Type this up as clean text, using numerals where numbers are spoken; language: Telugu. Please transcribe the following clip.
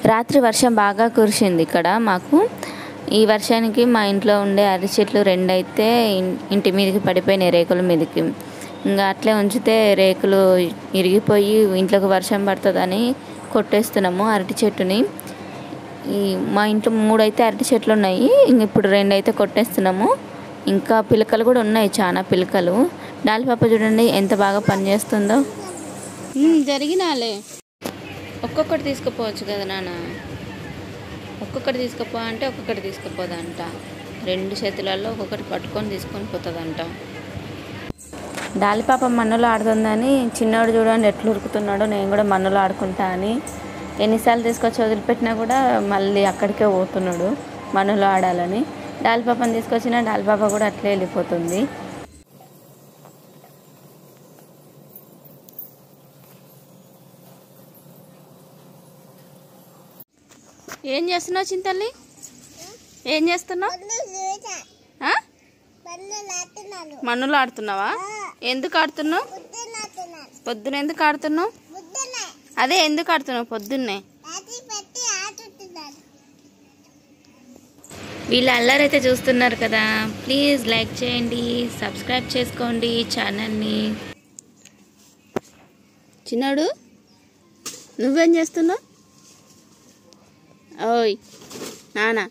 రాత్రి వర్షం బాగా కురిసింది ఇక్కడ మాకు. ఈ వర్షానికి మా ఇంట్లో ఉండే అరటి చెట్లు 2 అయితే ఇంటి మీదకి పడిపోయినాయి, రేకుల మీదకి. ఇంకా అట్లే ఉంచితే రేకులు ఇరిగిపోయి ఇంట్లోకి వర్షం పడుతుందని కొట్టేస్తున్నాము అరటి చెట్టుని. మా ఇంట్లో 3 అయితే అరటి చెట్లు ఉన్నాయి, ఇంక ఇప్పుడు 2 అయితే కొట్టేస్తున్నాము. ఇంకా పిలకలు కూడా ఉన్నాయి, చాలా పిలకలు. డాలి పాప చూడండి ఎంత బాగా పనిచేస్తుందో. జరిగినాలే, ఒక్కొక్కటి తీసుకుపోవచ్చు కదా నాన్న. ఒక్కొక్కటి తీసుకుపో అంటే ఒక్కొక్కటి తీసుకుపోదంట. 2 చేతులలో ఒక్కొక్కటి పట్టుకొని తీసుకొని పోతుందంట. డాలి పాప మన్నులో ఆడుతుందని చిన్నోడు చూడండి ఎట్లు ఉరుకుతున్నాడో. నేను కూడా మన్నులో ఆడుకుంటా అని ఎన్నిసార్లు తీసుకొచ్చి వదిలిపెట్టినా కూడా మళ్ళీ అక్కడికే పోతున్నాడు మన్నులో ఆడాలని. డాలి పాపని తీసుకొచ్చినా డాలి పాప కూడా అట్లే వెళ్ళిపోతుంది. ఏం చేస్తున్నావు చింతల్లి? ఏం చేస్తున్నావు? మన్నులో ఆడుతున్నావా? ఎందుకు ఆడుతున్నావు? పొద్దున ఎందుకు ఆడుతున్నావు? అదే ఎందుకు ఆడుతున్నావు పొద్దున్నే? వీళ్ళ అల్లరైతే చూస్తున్నారు కదా. ప్లీజ్ లైక్ చేయండి, సబ్స్క్రైబ్ చేసుకోండి ఛానల్ని. చిన్నాడు నువ్వేం చేస్తున్నావు? ఓయ్ నానా.